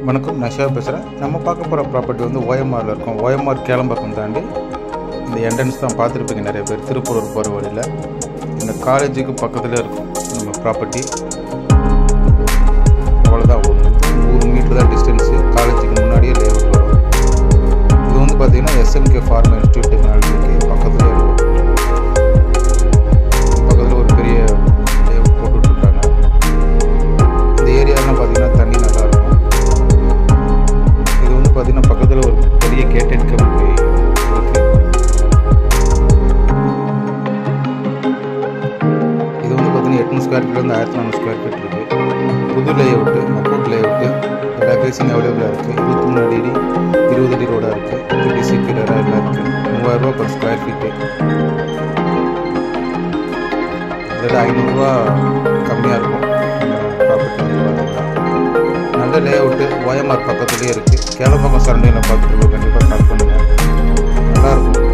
வணக்கம், நான் ஷேவ் பேசுகிறேன். நம்ம பார்க்க போகிற ப்ராப்பர்ட்டி வந்து ஓஎம்ஆரில் இருக்கும். ஓஎம்ஆர் கேளம்பாக்கம் தாண்டி இந்த என்ட்ரன்ஸ் தான் பார்த்துருப்பீங்க நிறைய பேர், திருப்பூர் போகிற வழியில். இந்த காலேஜுக்கு பக்கத்தில் இருக்கும் நம்ம ப்ராப்பர்ட்டி. அவ்வளோதான், ஒரு 100 மீட்டர் தான் டிஸ்டன்ஸு. காலேஜுக்கு முன்னாடியே லேஅவுட் வரும். இது வந்து பார்த்திங்கன்னா எஸ்எம்கே ஃபார்மா இன்ஸ்டியூட் டெக்னாலஜிக்கு பக்கத்துலேயே இருக்கும். பக்கத்தில் ஒரு பெரிய லேஅவுட் போட்டுட்ருக்காங்க. இந்த ஏரியாலாம் பார்த்திங்கன்னா தண்ணி நல்லா இருக்கும். இது வந்து பார்த்திங்கன்னா பக்கத்தில் ஒரு பெரிய கேட்டட் கம்யூனிட்டி இருக்குது. இது வந்து பார்த்திங்கன்னா 800 ஸ்கொயர் ஃபீட்லேருந்து 1400 ஸ்கொயர் ஃபீட் இருக்குது. புது லேஅவுட்டு, அப்ரூவ்ட் லேஅவுட்டு, எல்லா ஃபேஸிங் அவைலபிளாக இருக்குது. 23 அடி 20 அடி ரோடாக இருக்குது. 30 சீக்கிரராக எல்லாம் இருக்குது. 3000 ரூபா பர் ஸ்கொயர் ஃபீட்டு. அதில் 500 ரூபா கம்மியாக இருக்கும் ப்ராப்பர்ட்டி வந்து பார்த்திங்கன்னா. நல்ல லேஅவுட்டு, ஓஎம்ஆர் பக்கத்துலேயே இருக்குது. கேளம்பாக்கம் சரௌண்டிங்கில் பார்த்துட்டு கண்டிப்பாக கால் பண்ணுங்கள். நல்லாயிருக்கும்.